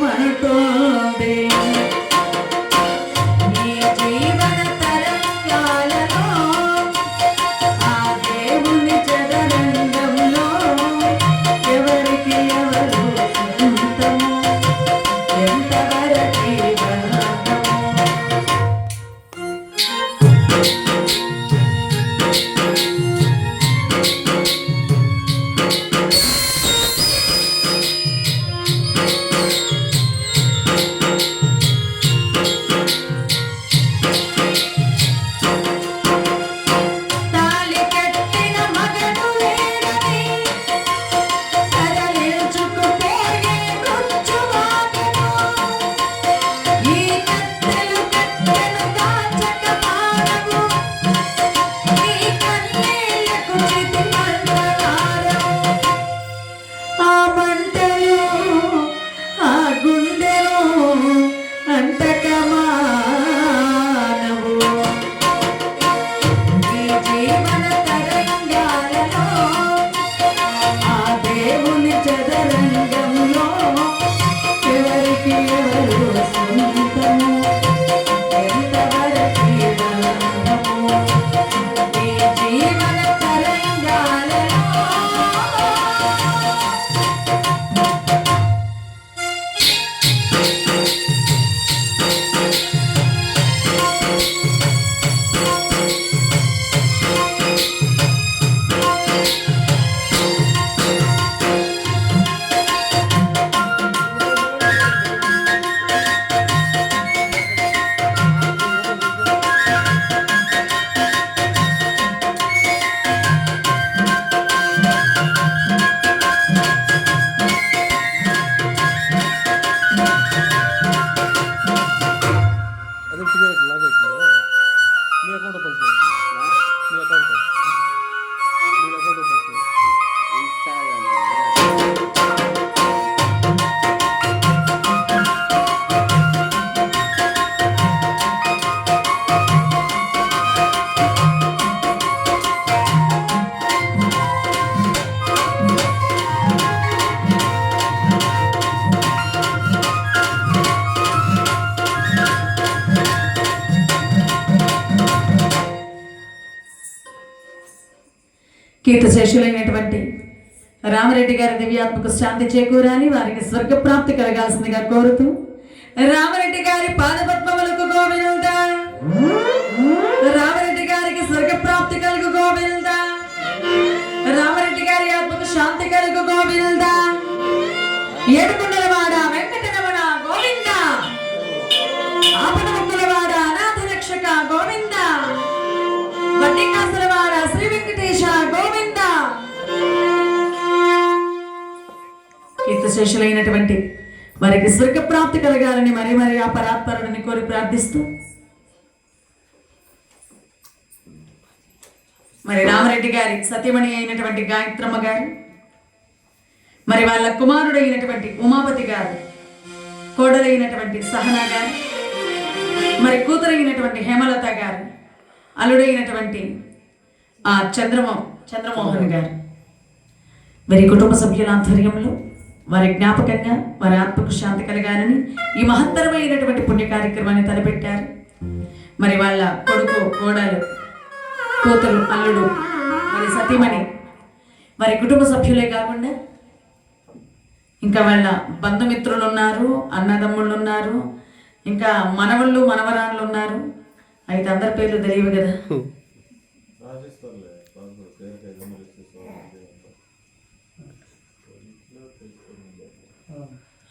నేర్చుకోమంటోంది. ఈ జీవన తరంగాలలో ఆ దేవుని చదరంగంలో ఎవరికి ఎవరు సొంతము, ఎంతవరకి బంధము. తాళి కట్టిన మగడు లేడని తరలించుకుపోయే మృత్యువాదను. ఈ కత్తెలు కత్తెలు కాచక మానవు, నీ కన్నీళ్లకు చితి మంటలారవు. ఆ మంటలు ఆ గుండెను అంతక మానవు. ఈ జీవన తరంగాలలో ఆ దేవుని చదరంగంలో ఎవరికి ఎవరు సొంతము, ఎంతవరకి బంధము. ఈ జీవన తరంగాలలో అదే పిల్లలకు లాగా అవుతుందా? మీ అకౌంట్ ఓపెన్ చేయండి. మీ అకౌంట్ ఓపెన్ చేయండి. కీర్తిశేషులైనటువంటి రామరెడ్డి గారి దివ్యాత్మక శాంతి చేకూరాలి, వారికి స్వర్గప్రాప్తి కలగాల్సిందిగా కోరుతూ రామరెడ్డి గారి పాదపద్మములకు గోవింద, రామరెడ్డి గారికి స్వర్గప్రాప్తి కలుగు గోవింద, రామరెడ్డి గారి ఆత్మకు శాంతి కలుగు గోవింద. ఏడుకొండలవాడ వెంకటరమణ గోవింద, ఆపదముక్కులవాడ అనాథ రక్షక గోవింద, వడ్డీకాసులవాడ శ్రీ వెంకటేశ గోవింద. కీర్తిశేషులైనటువంటి వారికి స్వర్గప్రాప్తి కలగాలని మరి మరి ఆ పరాత్పరుడిని కోరి ప్రార్థిస్తూ మరి రామరెడ్డి గారి సతీమణి అయినటువంటి గాయత్రమ్మ గారు, మరి వాళ్ళ కుమారుడైనటువంటి ఉమాపతి గారు, కోడలైనటువంటి సహనా గారు, మరి కూతురైనటువంటి హేమలత గారు, అల్లుడైనటువంటి ఆ చంద్రమోహన్ గారు, వారి కుటుంబ సభ్యుల ఆధ్వర్యంలో వారి జ్ఞాపకంగా వారి ఆత్మకు శాంతి కలగాలని ఈ మహత్తరమైనటువంటి పుణ్య కార్యక్రమాన్ని తలపెట్టారు. మరి వాళ్ళ కొడుకు, కోడలు, కూతురు, అల్లుడు, మరి సతీమణి, వారి కుటుంబ సభ్యులే కాకుండా ఇంకా వాళ్ళ బంధుమిత్రులు ఉన్నారు, అన్నదమ్ముళ్ళు ఉన్నారు, ఇంకా మనవళ్ళు మనవరాళ్ళు ఉన్నారు. అయితే అందరి పేర్లు తెలియవు కదా.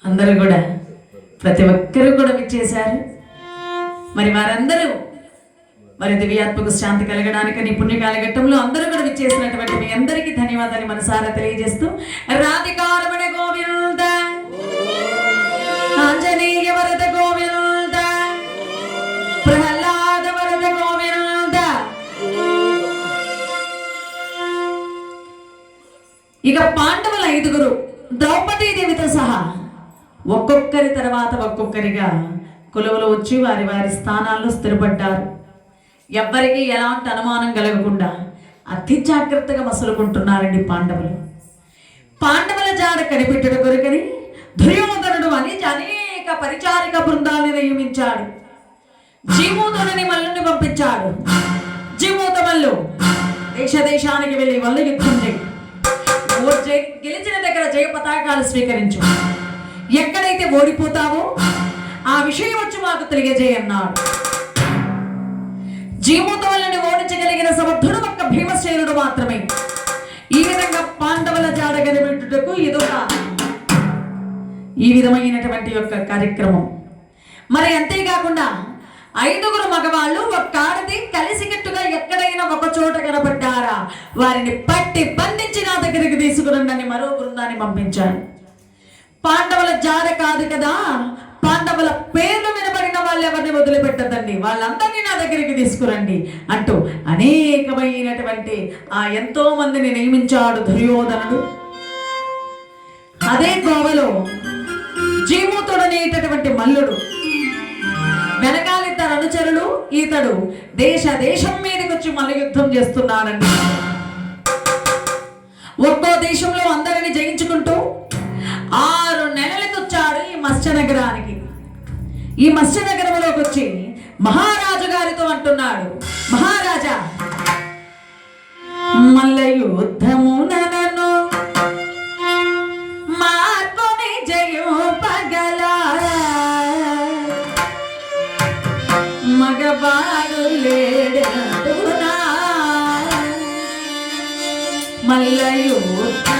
అందరూ కూడా ప్రతి ఒక్కరూ కూడా విచ్చేశారు. మరి వారందరూ మరి దివ్యాత్మక శాంతి కలగడానికని పుణ్య కాలఘట్టంలో అందరూ కూడా విచ్చేసినటువంటి మీ అందరికీ ధన్యవాదాలు మనసారా తెలియజేస్తూ రాధికారమణ గోవింద, ఆంజనేయ వరద గోవింద, ప్రహ్లాద వరద గోవింద. ఇక పాండవుల 5గురు ద్రౌపదీదేవితో సహా ఒక్కొక్కరి తర్వాత ఒక్కొక్కరిగా కొలువులు వచ్చి వారి వారి స్థానాల్లో స్థిరపడ్డారు. ఎవ్వరికి ఎలాంటి అనుమానం కలగకుండా అతి జాగ్రత్తగా మసులుకుంటున్నారండి పాండవులు. పాండవుల జాడ కనిపెట్టడం కొరకని దుర్యోధన అనేక పరిచారిక బృందాన్ని నియమించాడు. జీమూతుడిని మల్లుని పంపించాడు. జీమూత మల్లు దేశానికి వెళ్ళి వాళ్ళు యుద్ధం చేయి, గెలిచిన దగ్గర జయ పతాకాలు స్వీకరించు, ఎక్కడైతే ఓడిపోతావో ఆ విషయం వచ్చి మాకు తెలియజేయన్నాడు. జీమూత వల్లని ఓడించగలిగిన సమర్థుడు ఒక్క భీమసేనుడు మాత్రమే. ఈ విధంగా పాండవుల జాడ కనిపెట్టుటకు ఈ విధమైనటువంటి యొక్క కార్యక్రమం. మరి అంతేకాకుండా 5 మగవాళ్ళు ఒక్క ఆడది కలిసికట్టుగా ఎక్కడైనా ఒక చోట కనబడ్డారా వారిని పట్టి బంధించి నా దగ్గరికి తీసుకురండి మరో బృందాన్ని పంపించారు. పాండవుల జాడ కాదు కదా, పాండవుల పేర్లు వినబడిన వాళ్ళు ఎవరిని వదిలిపెట్టదండి, వాళ్ళందరినీ నా దగ్గరికి తీసుకురండి అంటూ అనేకమైనటువంటి ఎంతో మందిని నియమించాడు దుర్యోధనుడు. అదే గోవలో జీమూతుడనేటటువంటి మల్లుడు వెనకాలిద్దరు అనుచరులు, ఈతడు దేశం మీదకి వచ్చి మల్ల యుద్ధం చేస్తున్నాడండి. ఒక్కో దేశంలో అందరిని జయించుకుంటూ 6 నెలలకు వచ్చాడు ఈ మత్స్యనగరానికి. ఈ మత్స్యనగరంలోకి వచ్చి మహారాజు గారితో అంటున్నాడు, మహారాజా మల్ల యుద్ధము నన్ను మార్కొని జయం పగలా మగవాడు లేడునా మల్ల యుద్ధం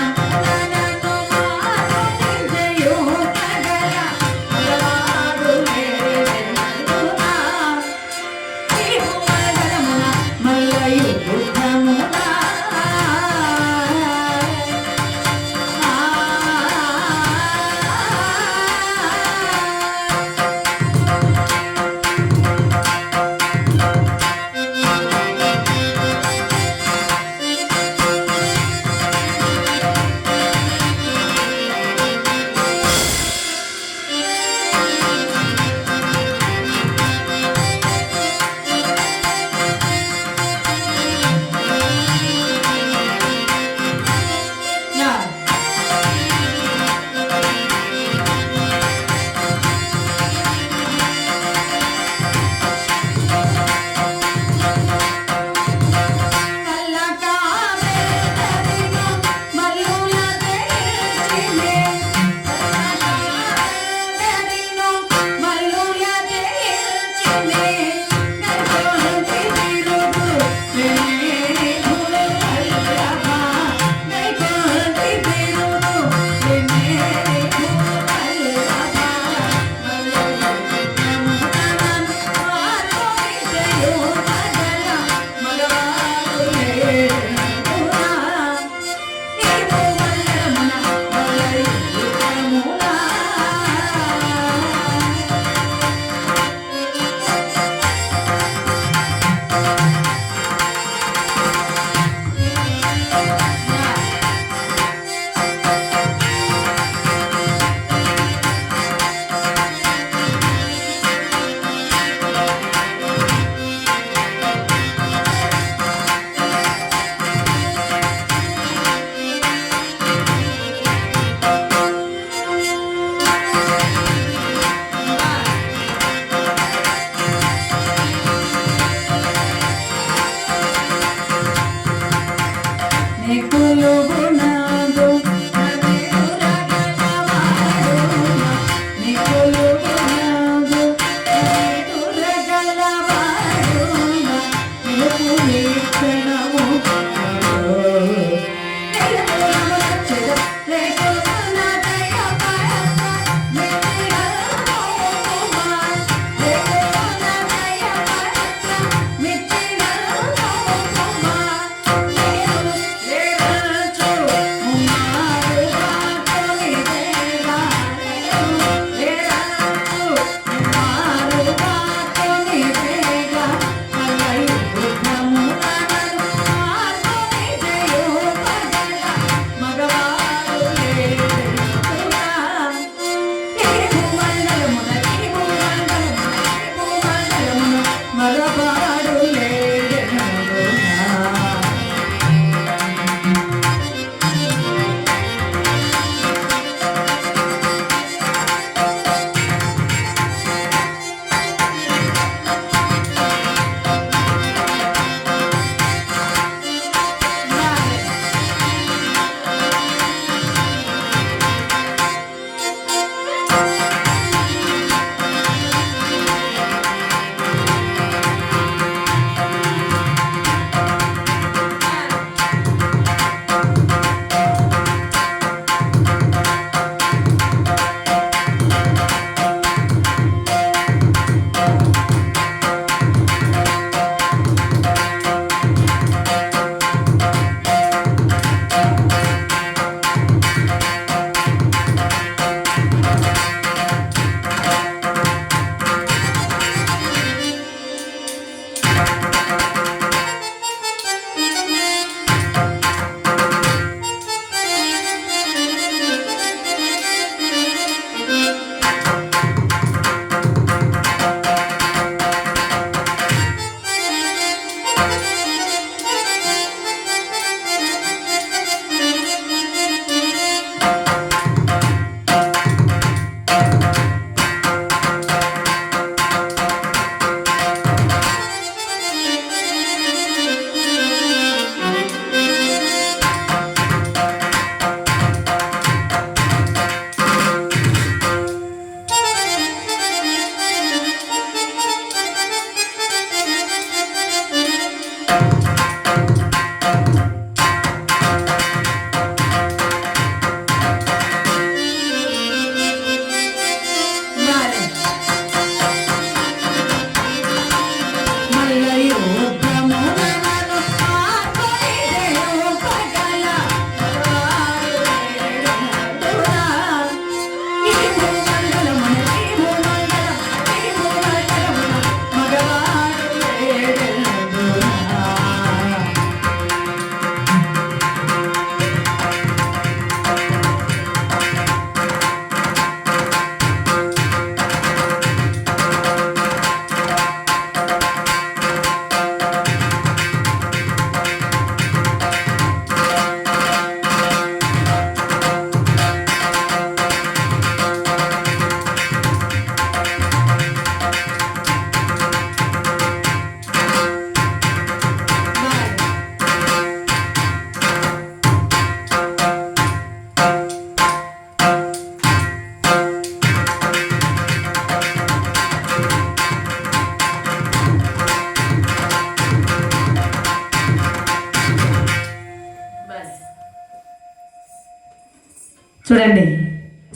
చూడండి,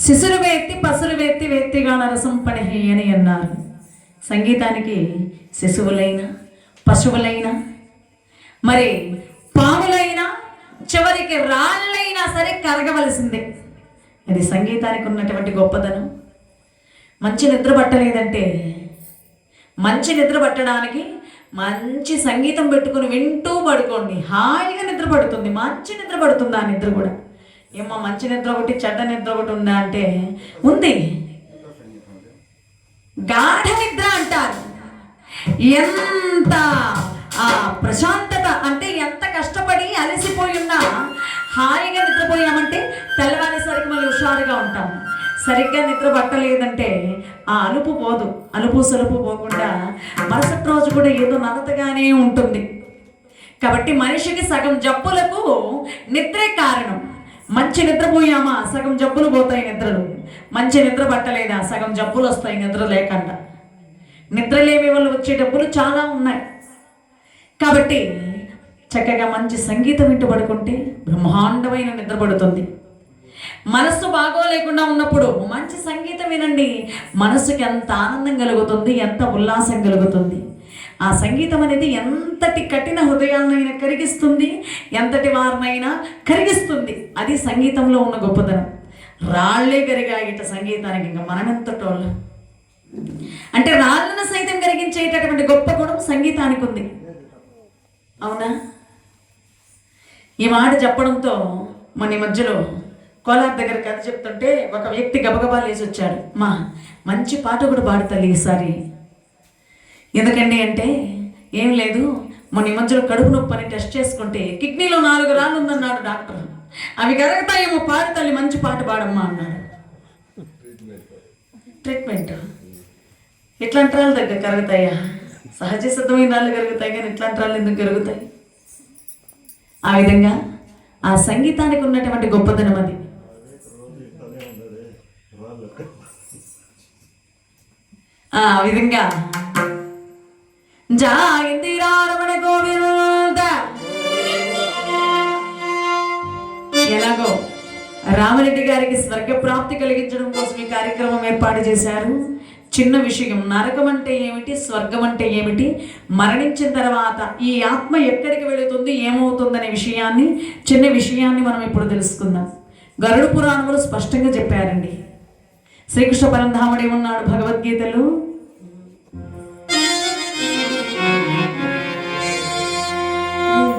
శిశురు వేత్తి పసురు వేత్తి వేత్తిగాన రసం పణిహి అని అన్నారు. సంగీతానికి శిశువులైన, పశువులైన, మరి పాములైనా, చివరికి రాళ్ళైనా సరే కరగవలసిందే. అది సంగీతానికి ఉన్నటువంటి గొప్పదనం. మంచి నిద్ర పట్టలేదంటే, మంచి నిద్ర పట్టడానికి మంచి సంగీతం పెట్టుకుని వింటూ పడుకోండి, హాయిగా నిద్ర పడుతుంది. మంచి నిద్ర పడుతుంది. ఆ నిద్ర కూడా ఏమో మంచి నిద్ర ఒకటి చెడ్డ నిద్ర ఒకటి ఉందా అంటే ఉంది. గాఢ నిద్ర అంటారు. ఎంత ప్రశాంతత అంటే, ఎంత కష్టపడి అలసిపోయి ఉన్నా హాయిగా నిద్రపోయామంటే తెల్లవారేసరికి మళ్ళీ హుషారుగా ఉంటాం. సరిగ్గా నిద్ర పట్టలేదంటే ఆ అలుపు పోదు. అలుపు సలుపు పోకుండా మరుసటి రోజు కూడా ఏదో నలతగానే ఉంటుంది. కాబట్టి మనిషికి సగం జబ్బులకు నిద్రే కారణం. మంచి నిద్రపోయామా సగం జబ్బులు పోతాయి నిద్రలు. మంచి నిద్ర పట్టలేదా సగం జబ్బులు వస్తాయి నిద్ర లేకుండా. నిద్రలేమి వల్ల వచ్చే డబ్బులు చాలా ఉన్నాయి. కాబట్టి చక్కగా మంచి సంగీతం వింటూ పడుకుంటే బ్రహ్మాండమైన నిద్ర పడుతుంది. మనస్సు బాగోలేకుండా ఉన్నప్పుడు మంచి సంగీతం వినండి, మనస్సుకి ఎంత ఆనందం కలుగుతుంది, ఎంత ఉల్లాసం కలుగుతుంది. ఆ సంగీతం అనేది ఎంతటి కఠిన హృదయాలనైనా కరిగిస్తుంది, ఎంతటి వారినైనా కరిగిస్తుంది. అది సంగీతంలో ఉన్న గొప్పతనం. రాళ్లే కరిగాయిట సంగీతానికి, ఇంకా మనమెంతటోళ్ళు అంటే రాళ్ళను సైతం కరిగించేటటువంటి గొప్ప గుణం సంగీతానికి ఉంది. అవునా? ఈ మాట చెప్పడంతో మన మధ్యలో కోలార్ దగ్గర కథ చెప్తుంటే ఒక వ్యక్తి గబగబా లేచి వచ్చాడు. మా మంచి పాట కూడా పాడుతాలి ఈసారి. ఎందుకండి అంటే, ఏం లేదు, మన మధ్యలో కడుపు నొప్పి అని టెస్ట్ చేసుకుంటే కిడ్నీలో 4 రాళ్ళు ఉందన్నాడు డాక్టర్. అవి కరగతాయేమో, పాడుతాలి, మంచి పాట పాడమ్మా అన్నాడు. ట్రీట్మెంట్ ఇట్లాంటి రాళ్ళు దగ్గర కరుగుతాయా? సహజ సిద్ధమైన రాళ్ళు కరుగుతాయి, కానీ ఇట్లాంటి రాళ్ళు ఎందుకు కరుగుతాయి? ఆ విధంగా ఆ సంగీతానికి ఉన్నటువంటి గొప్పదనం అది. ఆ విధంగా జాయిందిరా రమణ గోవింద. ఎలాగో రామరెడ్డి గారికి స్వర్గ ప్రాప్తి కలిగించడం కోసం ఈ కార్యక్రమం ఏర్పాటు చేశారు. చిన్న విషయం, నరకం అంటే ఏమిటి, స్వర్గం అంటే ఏమిటి, మరణించిన తర్వాత ఈ ఆత్మ ఎక్కడికి వెళుతుంది, ఏమవుతుందనే విషయాన్ని, చిన్న విషయాన్ని మనం ఇప్పుడు తెలుసుకుందాం. గరుడ పురాణములు స్పష్టంగా చెప్పారండి. శ్రీకృష్ణ పరంధాముడే ఉన్నాడు భగవద్గీతలో.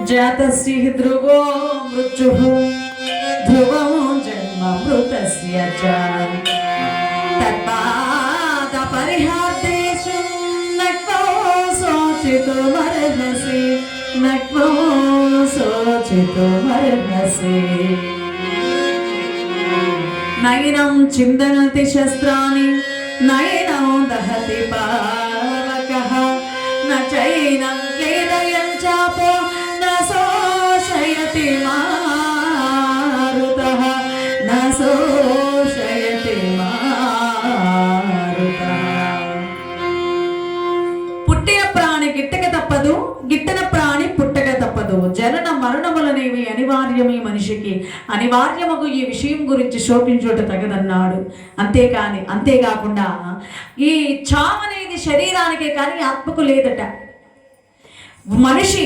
జాతస్య ధ్రువో మృత్యుః ధ్రువం జన్మ మృతస్య చ తత్పాద పరిహార్దేషు నక్వో శోచితుమర్హసి నక్వో శోచితుమర్హసి. నైనం చిందనతి శస్త్రాణి నైనం దహతి పావకః న చైనం క్లేదయం చాపో న శోషయతి మారుతః న శోషయతి మారుతః. పుట్టిన ప్రాణి గిట్టక తప్పదు, గిట్టన ప్రాణి పుట్టక తప్పదు. జనన మరణములనేవి అనివార్యమే, మనిషికి అనివార్యమగు ఈ విషయం గురించి శోకించుట తగదన్నాడు. అంతేకాకుండా ఈ చావనేది శరీరానికే కానీ ఆత్మకు లేదట. మనిషి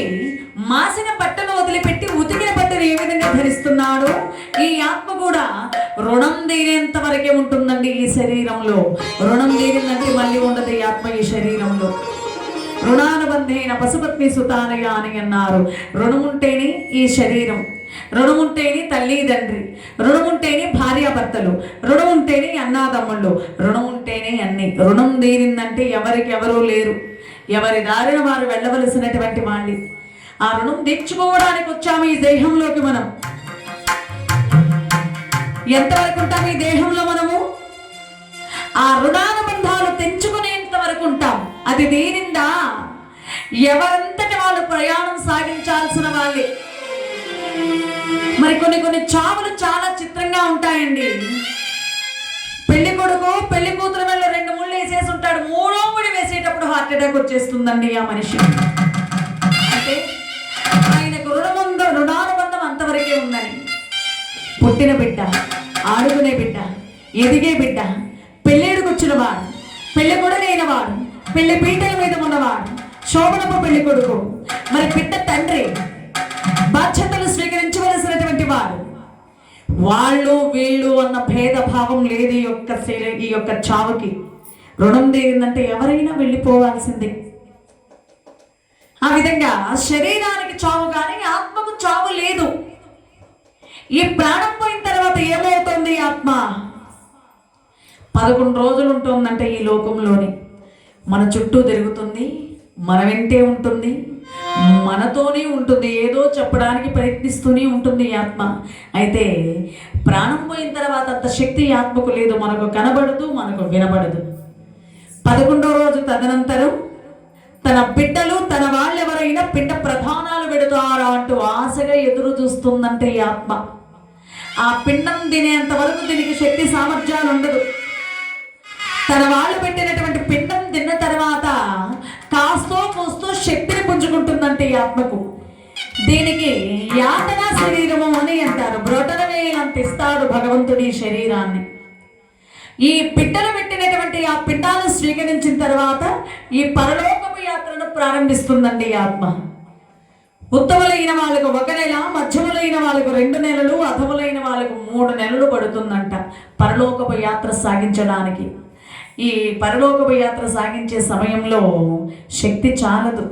మాసిన బట్టను వదిలిపెట్టి ఉతికిన బట్టను ఏ విధంగా ధరిస్తున్నాడు, ఈ ఆత్మ కూడా రుణం తీరేంత వరకే ఉంటుందండి ఈ శరీరంలో. రుణం తీరిందంటే మళ్ళీ ఉండదు ఈ ఆత్మ ఈ శరీరంలో. రుణానుబంధైన పశుపత్ని సుతానయ అని అన్నారు. రుణముంటేనే ఈ శరీరం, రుణముంటేనే తల్లి తండ్రి, రుణముంటేనే భార్యాభర్తలు, రుణముంటేనే అన్నాదమ్ముళ్ళు, రుణముంటేనే అన్ని. రుణం తీరిందంటే ఎవరికెవరూ లేరు, ఎవరి దారిన వారు వెళ్ళవలసినటువంటి వాళ్ళు. ఆ రుణం తీర్చుకోవడానికి వచ్చాము ఈ దేహంలోకి. మనం ఎంతవరకు ఉంటాం ఈ దేహంలో? మనము ఆ రుణానుబంధాలు తెంచుకునేంత వరకు ఉంటాం. అది తీరిందా ఎవరంతటి వాళ్ళు ప్రయాణం సాగించాల్సిన వాళ్ళే. మరి కొన్ని చావులు చాలా చిత్రంగా ఉంటాయండి. పెళ్లి కొడుకు పెళ్లి కూతురు వల్ల 2 ముళ్ళు వేసేసి ఉంటాడు, 3వ ముడి వేసేటప్పుడు హార్ట్ అటాక్ వచ్చేస్తుందండి ఆ మనిషి. అంటే ఆయనకు రుణానుబంధం అంతవరకే ఉందని. పుట్టిన బిడ్డ ఆడుకునే బిడ్డ, ఎదిగే బిడ్డ, పెళ్ళేడుకొచ్చిన వాడు, పెళ్లి కొడుకైన వాడు, పెళ్లి పీటల మీద ఉన్నవాడు, శోభనపు పెళ్లి కొడుకు, మరి బిడ్డ తండ్రి, బాధ్యతలు స్వీకరించవలసినటువంటి వాడు. వాళ్ళు వీళ్ళు అన్న భేదభావం లేదు ఈ యొక్క చావుకి. రుణం తీరిందంటే ఎవరైనా వెళ్ళిపోవాల్సిందే. ఆ విధంగా శరీరానికి చావు కానీ ఆత్మకు చావు లేదు. ఈ ప్రాణం పోయిన తర్వాత ఏమవుతుంది? ఆత్మ 11 రోజులు ఉంటుందంటే ఈ లోకంలోని మన చుట్టూ తిరుగుతుంది, మన వెంటే ఉంటుంది, మనతోనే ఉంటుంది, ఏదో చెప్పడానికి ప్రయత్నిస్తూనే ఉంటుంది ఈ ఆత్మ. అయితే ప్రాణం పోయిన తర్వాత అంత శక్తి ఈ ఆత్మకు లేదు, మనకు కనబడదు, మనకు వినబడదు. 11వ రోజు తదనంతరం తన బిడ్డలు, తన వాళ్ళెవరైనా పిండ ప్రధానాలు పెడతారా అంటూ ఆశగా ఎదురు చూస్తుందంటే ఈ ఆత్మ. ఆ పిండం తినేంత వరకు దీనికి శక్తి సామర్థ్యాలు ఉండదు. తన వాళ్ళు పెట్టినటువంటి పిండం తిన్న తర్వాత కాస్తో కూస్తో శక్తిని పుంజుకుంటుందంటే ఈ ఆత్మకు. దీనికి యాతనా శరీరము అని అంటారు. బ్రొటన వేలంత ఇస్తాడు భగవంతుడి శరీరాన్ని. ఈ పిట్టలు పెట్టినటువంటి ఆ పిండాలను స్వీకరించిన తర్వాత ఈ పరలోకపు యాత్రను ప్రారంభిస్తుందండి ఈ ఆత్మ. ఉత్తములైన వాళ్ళకు 1 నెల, మధ్యములైన వాళ్ళకు 2 నెలలు, అధములైన వాళ్ళకు 3 నెలలు పడుతుందంట పరలోకపు యాత్ర సాగించడానికి. ఈ పరలోకపు యాత్ర సాగించే సమయంలో శక్తి చాలదు.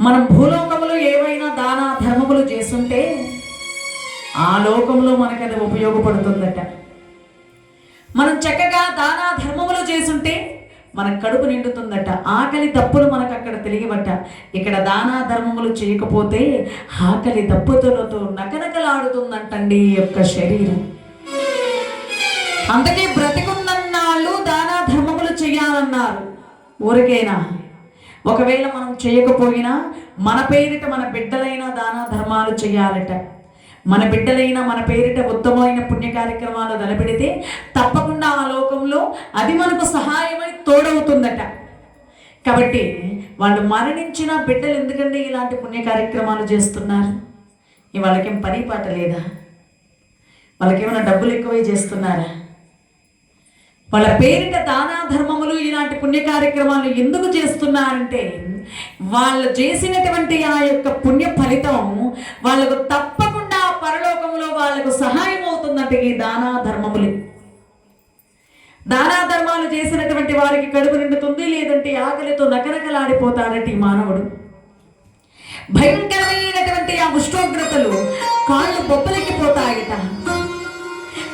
మనం భూలోకములో ఏవైనా దాన ధర్మములు చేస్తుంటే ఆ లోకంలో మనకు అది ఉపయోగపడుతుందట. మనం చక్కగా దాన ధర్మములు చేసుంటే మన కడుపు నిండుతుందట. ఆకలి దప్పులు మనకు అక్కడ తెలియబట్ట. ఇక్కడ దాన ధర్మములు చేయకపోతే ఆకలి దప్పుతులతో నకనకలాడుతుందంటండి ఈ యొక్క శరీరం. అందుకే బ్రతికున్నన్నాళ్ళు దాన ధర్మములు చేయాలన్నారు. ఊరికైనా ఒకవేళ మనం చేయకపోయినా మన పేరిట మన బిడ్డలైనా దాన ధర్మాలు చేయాలట. మన బిడ్డలైనా మన పేరిట ఉత్తమమైన పుణ్య కార్యక్రమాలు తలపెడితే తప్పకుండా ఆ లోకంలో అది మనకు సహాయమై తోడవుతుందట. కాబట్టి వాళ్ళు మరణించిన బిడ్డలు ఎందుకంటే ఇలాంటి పుణ్య కార్యక్రమాలు చేస్తున్నారు? వాళ్ళకేం పని పాట లేదా? వాళ్ళకేమైనా డబ్బులు ఎక్కువై చేస్తున్నారా? వాళ్ళ పేరిట దాన ధర్మములు ఇలాంటి పుణ్య కార్యక్రమాలు ఎందుకు చేస్తున్నారంటే వాళ్ళు చేసినటువంటి ఆ యొక్క పుణ్య ఫలితం వాళ్ళకు తప్పకుండా పరలోకములో వాళ్ళకు సహాయం అవుతుందంటే ఈ దాన ధర్మములు. దాన ధర్మాలు చేసినటువంటి వారికి కడుపు నిండుతుంది, లేదంటే ఆకలితో నకనకలాడిపోతాడట ఈ మానవుడు. భయంకరమైనటువంటి ఆ ఉష్ణోగ్రతలు కాళ్ళు బొబ్బలెక్కిపోతాయట.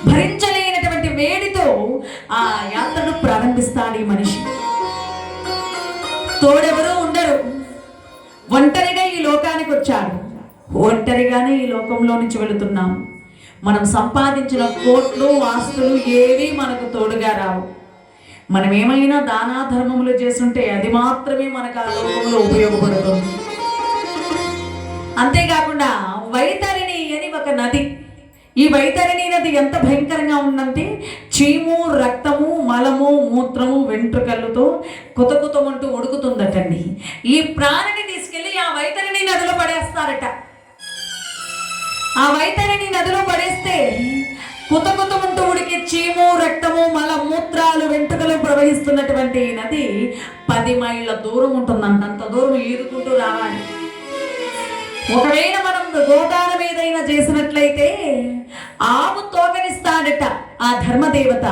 భరించలేనటువంటి వేడితో ఆ యాత్రను ప్రారంభిస్తాడు ఈ మనిషి. తోడెవరూ ఉండరు, ఒంటరిగా ఈ లోకానికి వచ్చాడు. ఒంటరిగానే ఈ లోకంలో నుంచి వెళుతున్నాం. మనం సంపాదించిన కోట్లు ఆస్తులు ఏవి మనకు తోడుగా రావు. మనం ఏమైనా దానా ధర్మములు చేస్తుంటే అది మాత్రమే మనకు ఆ లోకంలో ఉపయోగపడుతుంది. అంతేకాకుండా వైతరిణి అని ఒక నది. ఈ వైతరిణి నది ఎంత భయంకరంగా ఉందంటే చీము, రక్తము, మలము, మూత్రము, వెంట్రుకలతో కుతకుతమంటూ ఉడుకుతుందటండి. ఈ ప్రాణిని తీసుకెళ్లి ఆ వైతరిణి నదిలో పడేస్తారట. ఆ వైతరిణి నదిలో పడేస్తే కుతకుతమంటూ ఉడికి చీము, రక్తము, మల, మూత్రాలు, వెంట్రుకలు ప్రవహిస్తున్నటువంటి ఈ నది 10 మైళ్ళ దూరం ఉంటుందంట. అంత దూరం ఈదుకుంటూ రావాలి. ఒకవేళ మనం గోదానం ఏదైనా చేసినట్లయితే ఆవు తోకనిస్తాడట ఆ ధర్మదేవత.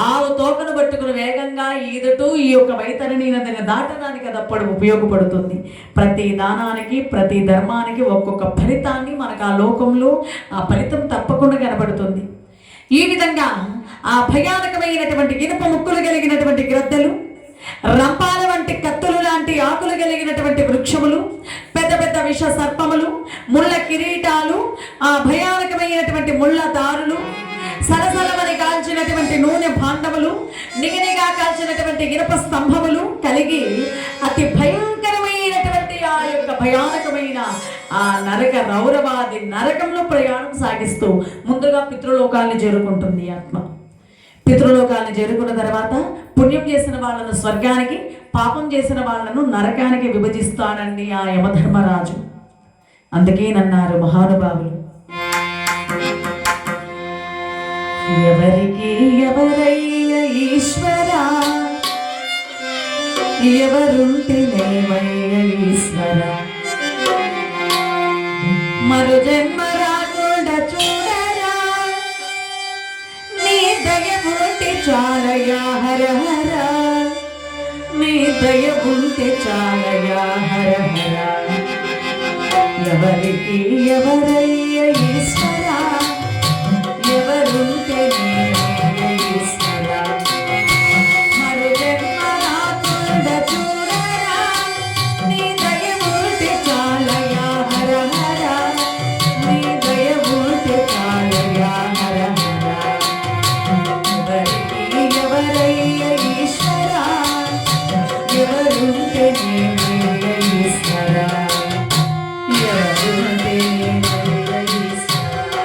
ఆవు తోకను పట్టుకుని వేగంగా ఈదుతూ ఈ యొక్క వైతరిణి నదిని దాటడానికి అది అప్పుడు ఉపయోగపడుతుంది. ప్రతి దానానికి, ప్రతి ధర్మానికి ఒక్కొక్క ఫలితాన్ని మనకు ఆ లోకంలో ఆ ఫలితం తప్పకుండా కనబడుతుంది. ఈ విధంగా ఆ భయానకమైనటువంటి ఇనుప ముక్కులు కలిగినటువంటి గ్రద్దలు, రంపాల వంటి కత్తులు లాంటి ఆకులు కలిగినటువంటి వృక్షములు, పెద్ద పెద్ద విష సర్పములు, ముళ్ళ కిరీటాలు, ఆ భయానకమైనటువంటి ముళ్ళ దారులు, సలసలమని కాల్చినటువంటి నూనె భాండములు, నిగనిగా కాల్చినటువంటి ఇనుప స్తంభములు కలిగి అతి భయంకరమైనటువంటి ఆ యొక్క భయానకమైన ఆ నరక రౌరవాది నరకంలో ప్రయాణం సాగిస్తూ ముందుగా పితృలోకాన్ని చేరుకుంటుంది ఆత్మ. పితృలోకాన్ని చేరుకున్న తర్వాత పుణ్యం చేసిన వాళ్ళను స్వర్గానికి, పాపం చేసిన వాళ్ళను నరకానికి విభజిస్తాడండి ఆ యమధర్మరాజు. అందుకేనన్నారు మహానుభావులు, ఎవరికి ఎవరయ్య ఈశ్వరా, ఎవరుంటేనేమయ్య ఈశ్వరా, మరు జన్మ రాకుండా చూడరా, నీ దయ ఉంటే చాలయా హర హర, నీ దయ ఉంటే చాలయా హర హర. ఎవరికి ఎవరయ్య ఈశ్వరా, ఎవరుంటేనేమయ్య ఈశ్వరా, మరు జన్మ రాకుండా చూడరా, నీ దయ ఉంటే చాలయా హర హర, నీ దయ ఉంటే చాలయా హర హర. ఎవరికి ఎవరయ్య ఈశ్వరా, ఎవరుంటేనేమయ్య ఈశ్వరా, ఎవరుంటేనేమయ్య ఈశ్వరా.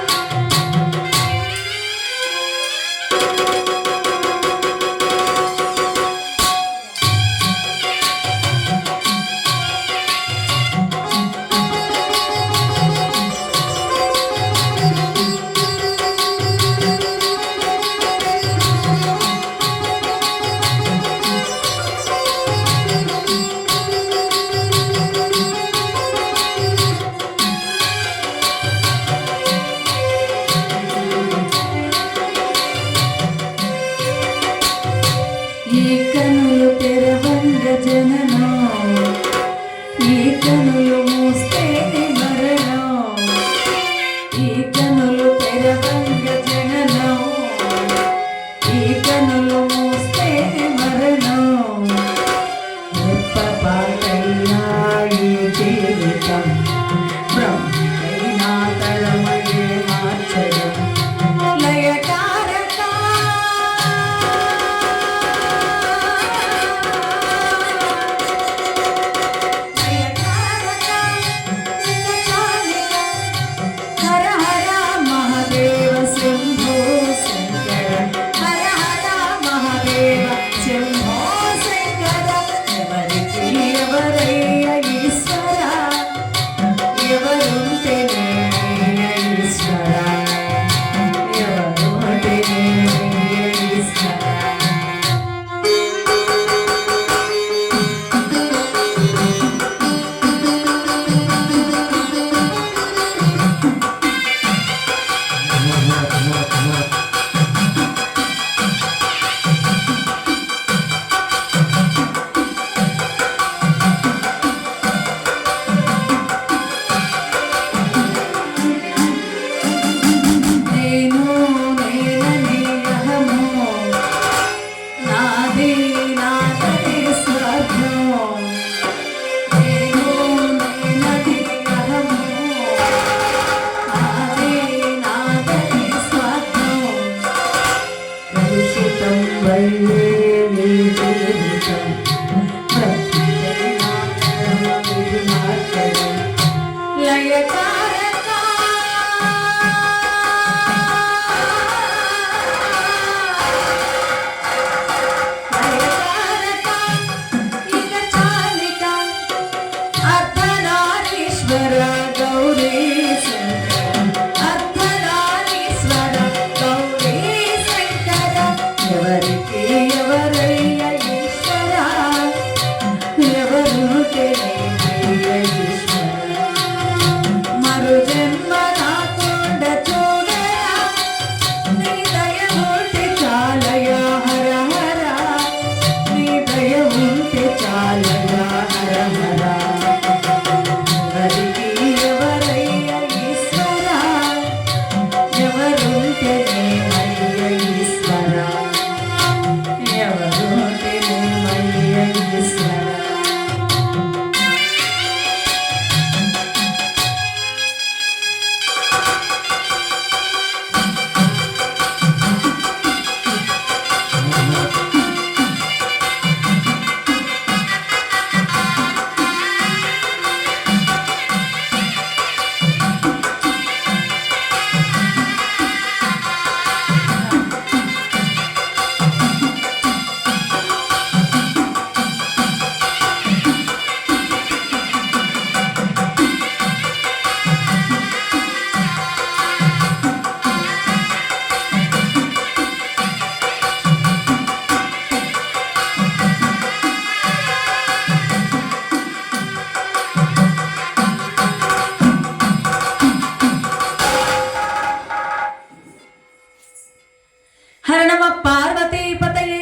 హర నమ పార్వతీపతయే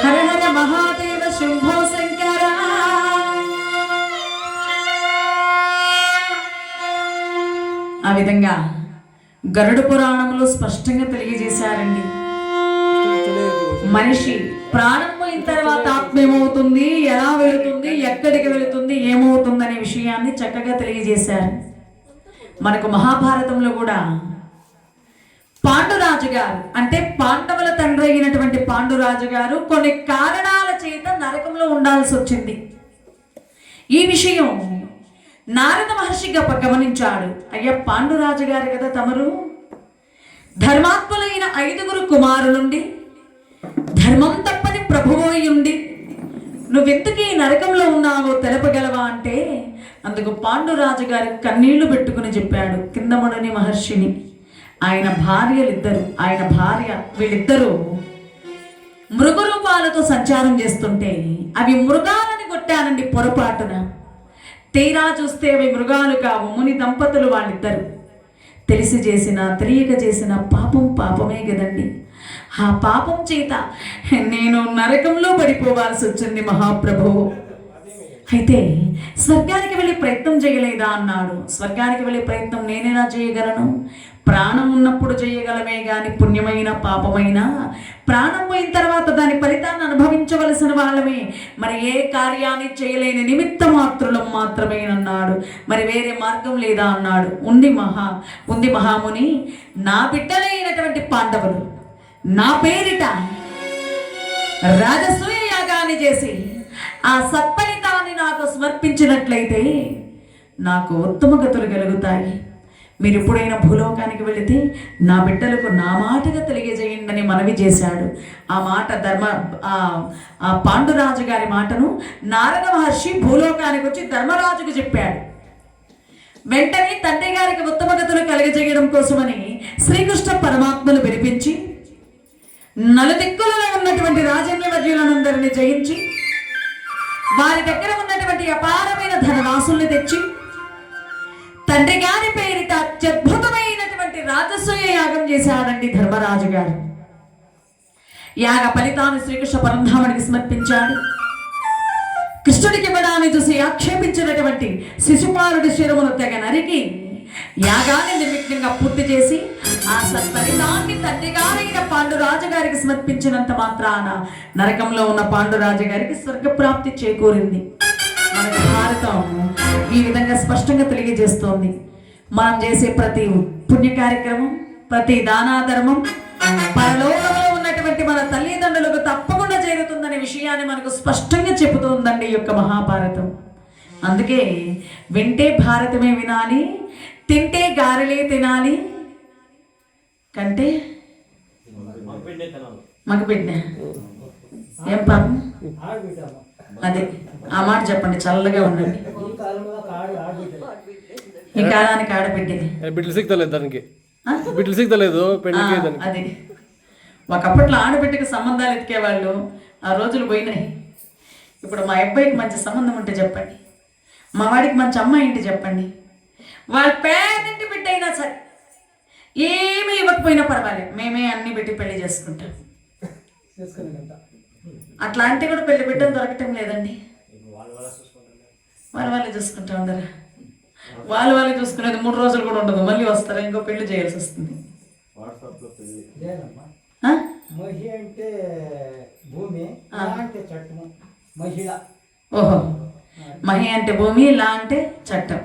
హర హర మహాదేవ శంభో శంకర. ఆ విధంగా గరుడ పురాణంలో స్పష్టంగా తెలియజేశారండి. మనిషి ప్రాణం పోయిన తర్వాత ఆత్మ ఏమవుతుంది, ఎలా వెళుతుంది, ఎక్కడికి వెళుతుంది, ఏమవుతుంది అనే విషయాన్ని చక్కగా తెలియజేశారు. మనకు మహాభారతంలో కూడా పాండురాజు గారు అంటే పాండవుల తండ్రి అయినటువంటి పాండురాజు గారు కొన్ని కారణాల చేత నరకంలో ఉండాల్సి వచ్చింది. ఈ విషయం నారద మహర్షి గమనించాడు. అయ్యా పాండురాజు గారు కదా తమరు, ధర్మాత్ములైన 5 కుమారులుండి ధర్మం తప్పని ప్రభువై ఉండి నువ్వెందుకు ఈ నరకంలో ఉన్నావో తెలపగలవా అంటే అందుకు పాండురాజు గారు కన్నీళ్లు పెట్టుకుని చెప్పాడు కిందముడని మహర్షిని. ఆయన భార్యలిద్దరు, ఆయన భార్య వీళ్ళిద్దరూ మృగరూపాలతో సంచారం చేస్తుంటే అవి మృగాలని కొట్టానండి పొరపాటున. తీరా చూస్తే అవి మృగాలు కావు, ముని దంపతులు వాళ్ళిద్దరు. తెలిసి చేసిన తెలియక చేసిన పాపం పాపమే కదండి. ఆ పాపం చేత నేను నరకంలో పడిపోవాల్సి వచ్చింది మహాప్రభువు. అయితే స్వర్గానికి వెళ్ళి ప్రయత్నం చేయలేదా అన్నాడు. స్వర్గానికి వెళ్ళే ప్రయత్నం నేనేలా చేయగలను? ప్రాణం ఉన్నప్పుడు చేయగలమే కానీ పుణ్యమైన పాపమైన ప్రాణం పోయిన తర్వాత దాని ఫలితాన్ని అనుభవించవలసిన వాళ్ళమే. మరి ఏ కార్యాన్ని చేయలేని నిమిత్త మాత్రులం మాత్రమేనన్నాడు. మరి వేరే మార్గం లేదా అన్నాడు. ఉంది మహాముని, నా బిడ్డలైనటువంటి పాండవులు నా పేరిట రాజసూయ యాగాన్ని చేసి ఆ సత్ఫలితాన్ని నాకు సమర్పించినట్లయితే నాకు ఉత్తమ గతులు కలుగుతాయి. మీరు ఎప్పుడైనా భూలోకానికి వెళితే నా బిడ్డలకు నా మాటగా తెలియజేయండి అని మనవి చేశాడు. ఆ మాట ఆ పాండురాజు గారి మాటను నారద మహర్షి భూలోకానికి వచ్చి ధర్మరాజుకు చెప్పాడు. వెంటనే తండ్రి గారికి ఉత్తమ గతులు కలిగజేయడం కోసమని శ్రీకృష్ణ పరమాత్మను వినిపించి నలుదిక్కులలో ఉన్నటువంటి రాజన్యవర్యులందరినీ జయించి వారి దగ్గర ఉన్నటువంటి అపారమైన ధనరాశుల్ని తెచ్చి తండ్రి గారి పేరిట అత్యద్భుతమైనటువంటి రాజసూయ యాగం చేశాడండి ధర్మరాజు గారు. యాగ ఫలితాన్ని శ్రీకృష్ణ పరంధాముడికి సమర్పించాడు. కృష్ణుడికి ఇవ్వడాన్ని చూసి ఆక్షేపించినటువంటి శిశుపాలుడి శిరమును తెగ నరికి యాగాన్ని నిర్విఘ్నంగా పూర్తి చేసి ఆ సత్ఫలితాన్ని తండ్రి గారైన పాండురాజు గారికి సమర్పించినంత మాత్రాన నరకంలో ఉన్న పాండురాజు గారికి స్వర్గప్రాప్తి చేకూరింది. మనకు భారతం ఈ విధంగా స్పష్టంగా తెలియజేస్తోంది. మనం చేసే ప్రతి పుణ్య కార్యక్రమం, ప్రతి దానాధర్మం పరలోకంలో ఉన్నటువంటి మన తల్లిదండ్రులకు తప్పకుండా చేరుతుందనే విషయాన్ని మనకు స్పష్టంగా చెబుతోందండి ఈ యొక్క మహాభారతం. అందుకే వింటే భారతమే వినాలి, తింటే గారెలే తినాలి, కంటే మగబిడ్డ ఏం పాపం. అదే ఆ మాట చెప్పండి, చల్లగా ఉండండి. ఈ కాలానికి ఆడబిడ్డది బిడ్డలు సిగ్తలేదు, దానికి బిడ్డలు సిగ్తలేదు పెళ్లికి. అది ఒకప్పట్లో ఆడబిడ్డకి సంబంధాలు ఎత్తికేవాళ్ళు, ఆ రోజులు పోయినాయి. ఇప్పుడు మా అబ్బాయికి మంచి సంబంధం ఉంటే చెప్పండి, మా వాడికి మంచి అమ్మాయి ఏంటి చెప్పండి, వాళ్ళ పేదింటి బిడ్డ అయినా సరే ఏమీ ఇవ్వకపోయినా పర్వాలేదు, మేమే అన్ని పెట్టి పెళ్లి చేసుకుంటాం. అట్లాంటి కూడా పెళ్లి బిడ్డలు దొరకటం లేదండి. వాళ్ళే చూసుకుంటా ఉండరా? వాళ్ళు చూసుకునేది 3 రోజులు కూడా ఉండదు, మళ్ళీ వస్తారు, ఇంకో పెళ్లి చేయాల్సి వస్తుంది. ఓహో, మహి అంటే భూమి, లా అంటే చట్టం,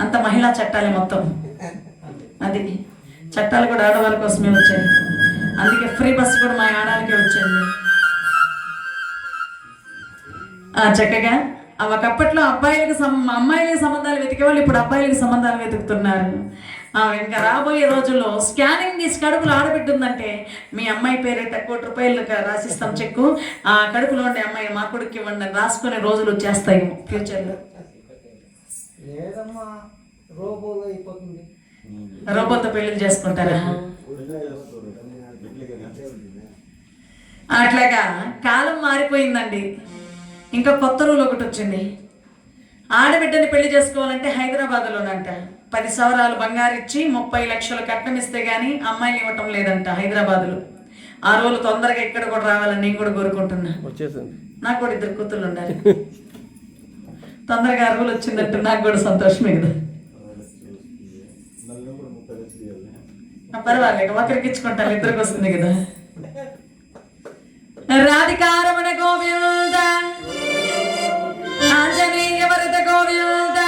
అంత మహిళా చట్టాలే మొత్తం. అది చట్టాలు కూడా ఆడవాళ్ళ కోసమే వచ్చాయి. అందుకే ఫ్రీ బస్సు కూడా మా ఆడవాళ్ళకే వచ్చింది. చక్కగా ఒకప్పట్లో అమ్మాయిలకి సంబంధాలు వెతికేవాళ్ళు ఇప్పుడు అబ్బాయిలకి సంబంధాలు వెతుకుతున్నారు. ఇంకా రాబోయే రోజుల్లో స్కానింగ్ తీసి కడుపులో ఆడబిడ్డుందంటే మీ అమ్మాయి పేరిట ₹1 కోటి రాసిస్తాం చెక్కు, ఆ కడుపులో ఉండే అమ్మాయి మా కొడుకు ఇవ్వండి అని రాసుకునే రోజులు వచ్చేస్తాయి ఫ్యూచర్లో. రోబోతో పెళ్లిళ్ళు చేసుకుంటారా? అట్లాగా కాలం మారిపోయిందండి. ఇంకా కొత్త రూల్ ఒకటి వచ్చింది. ఆడబిడ్డని పెళ్లి చేసుకోవాలంటే హైదరాబాద్లోనంట 10 సవరాలు బంగారు ఇచ్చి 30 లక్షలు కట్నం ఇస్తే గానీ అమ్మాయిని ఇవ్వటం లేదంట హైదరాబాద్లో. ఆ రోజు తొందరగా ఇక్కడ కూడా రావాలని నేను కూడా కోరుకుంటున్నా. వచ్చేసింది. నాకు కూడా 2 కూతుళ్ళు ఉండాలి. తొందరగా ఆ రోజు వచ్చిందంటే నాకు కూడా సంతోషమే కదా. పర్వాలేదు, ఒకరికి ఇచ్చుకుంటాను, 2కి వస్తుంది కదా. రాధికారమణ గోవింద, ఆంజనేయ వరద గోవింద,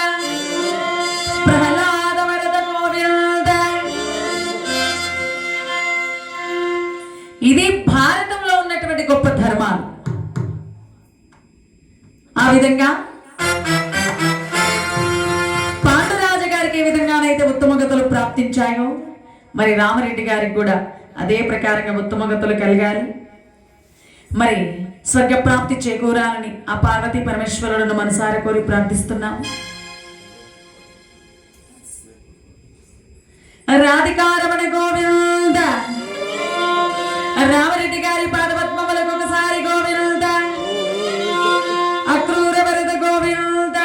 ప్రహ్లాద వరద గోవింద. ఇది భారతంలో ఉన్నటువంటి గొప్ప ధర్మాలు. ఆ విధంగా పాండురాజు గారికి ఏ విధంగానైతే ఉత్తమగతులు ప్రాప్తించాయో మరి రామరెడ్డి గారికి కూడా అదే ప్రకారంగా ఉత్తమగతులు కలిగాలి. మరి స్వర్గ ప్రాప్తి చేకూరాలని ఆ పార్వతీ పరమేశ్వరులను మనసారా కోరి ప్రార్థిస్తున్నాము. రాధికారమణ గోవింద, రామరెడ్డి గారి పాదపద్మములకు ఒకసారి గోవింద, అక్రూర వరద గోవింద.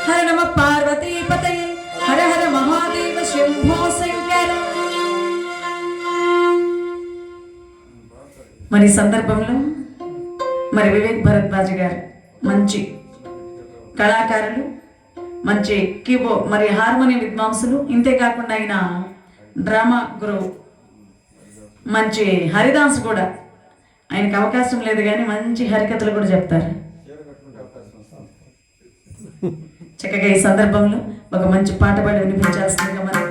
హర నమ పార్వతీపతయే, హర హర మహాదేవ శంభో శంకర. మరి సందర్భంలో మరి వివేక్ భరద్వాజ్ గారు మంచి కళాకారులు, మంచి మరి హార్మోనియం విద్వాంసులు, ఇంతేకాకుండా ఆయన డ్రామా గురువు, మంచి హరిదాస్ కూడా. ఆయనకు అవకాశం లేదు కానీ మంచి హరికథలు కూడా చెప్తారు. చక్కగా ఈ సందర్భంలో ఒక మంచి పాట పాడి వినిపించాల్సిందిగా మనం